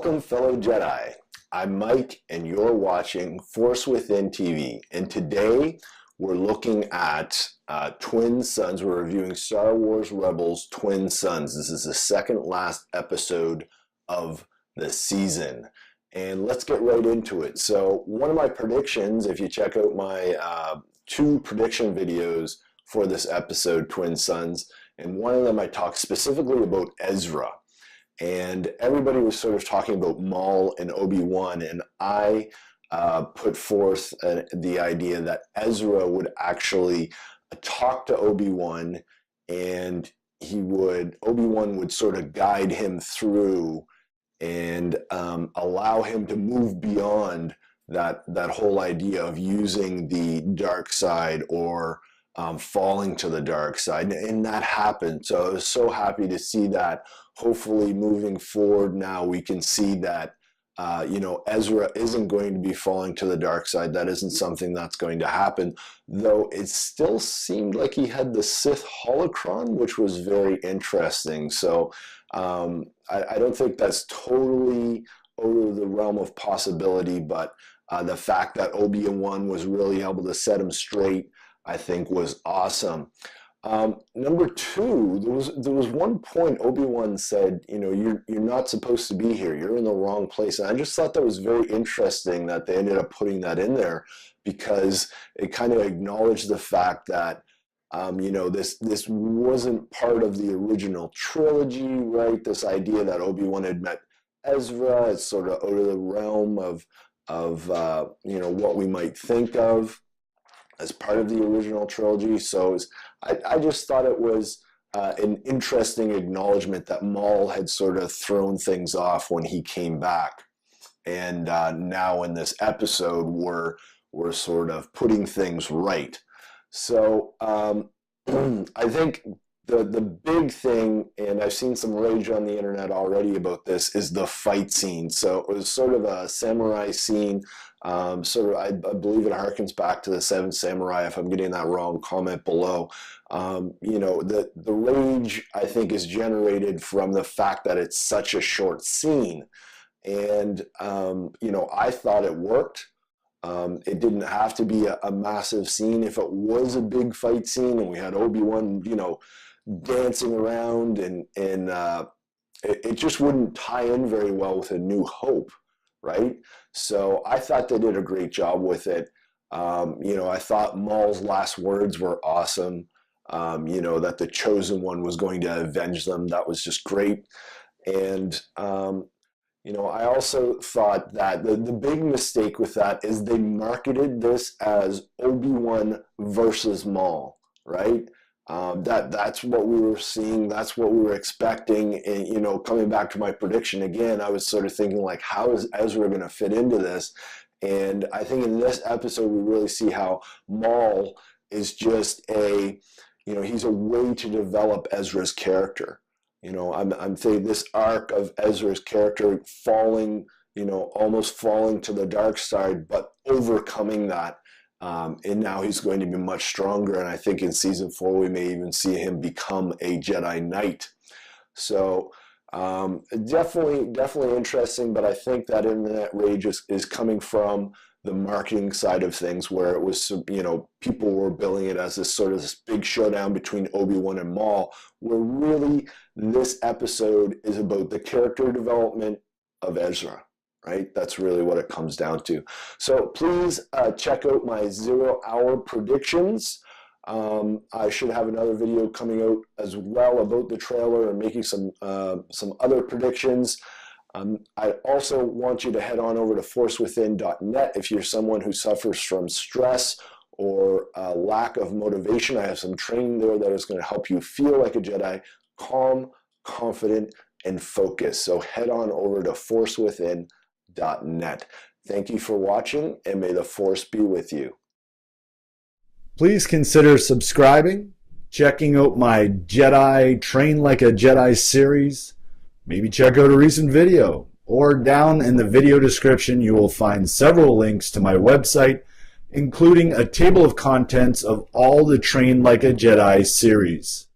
Welcome, fellow Jedi. I'm Mike, and you're watching Force Within TV. And today, we're looking at Twin Suns. We're reviewing Star Wars Rebels Twin Suns. This is the second last episode of the season. And let's get right into it. So, one of my predictions, if you check out my two prediction videos for this episode, Twin Suns, and one of them I talked specifically about Ezra. And everybody was sort of talking about Maul and Obi-Wan, and I put forth the idea that Ezra would actually talk to Obi-Wan, and Obi-Wan would sort of guide him through and allow him to move beyond that whole idea of using the dark side or falling to the dark side, and that happened. So I was so happy to see that. Hopefully moving forward now we can see that Ezra isn't going to be falling to the dark side. That isn't something that's going to happen, though it still seemed like he had the Sith holocron, which was very interesting. So I don't think that's totally out of the realm of possibility, but the fact that Obi-Wan was really able to set him straight, I think, was awesome. Number two, there was one point Obi-Wan said, you're not supposed to be here. You're in the wrong place. And I just thought that was very interesting that they ended up putting that in there, because it kind of acknowledged the fact that, this wasn't part of the original trilogy, right? This idea that Obi-Wan had met Ezra, it's sort of out of the realm of what we might think of as part of the original trilogy. So I just thought it was an interesting acknowledgement that Maul had sort of thrown things off when he came back. And now in this episode, we're sort of putting things right. So I think the big thing, and I've seen some rage on the internet already about this, is the fight scene. So it was sort of a samurai scene. I believe it harkens back to the Seven Samurai. If I'm getting that wrong, comment below. The rage, I think, is generated from the fact that it's such a short scene. And, I thought it worked. It didn't have to be a massive scene. If it was a big fight scene and we had Obi-Wan, dancing around, and it just wouldn't tie in very well with A New Hope, right? So I thought they did a great job with it. I thought Maul's last words were awesome. That the Chosen One was going to avenge them. That was just great. And, I also thought that the big mistake with that is they marketed this as Obi-Wan versus Maul, right? That's what we were seeing. That's what we were expecting. And, coming back to my prediction again, I was sort of thinking, like, how is Ezra going to fit into this? And I think in this episode, we really see how Maul is just he's a way to develop Ezra's character. I'm saying this arc of Ezra's character falling, almost falling to the dark side, but overcoming that. And now he's going to be much stronger. And I think in season 4, we may even see him become a Jedi Knight. So definitely interesting. But I think that internet rage is coming from the marketing side of things, where it was, people were billing it as this big showdown between Obi-Wan and Maul, where really this episode is about the character development of Ezra. Right? That's really what it comes down to. So please check out my 0-hour predictions. I should have another video coming out as well about the trailer and making some other predictions. I also want you to head on over to forcewithin.net if you're someone who suffers from stress or lack of motivation. I have some training there that is going to help you feel like a Jedi, calm, confident, and focused. So head on over to forcewithin.net. Thank you for watching, and may the Force be with you. Please consider subscribing, checking out my Jedi Train Like a Jedi series. Maybe check out a recent video, or down in the video description you will find several links to my website, including a table of contents of all the Train Like a Jedi series.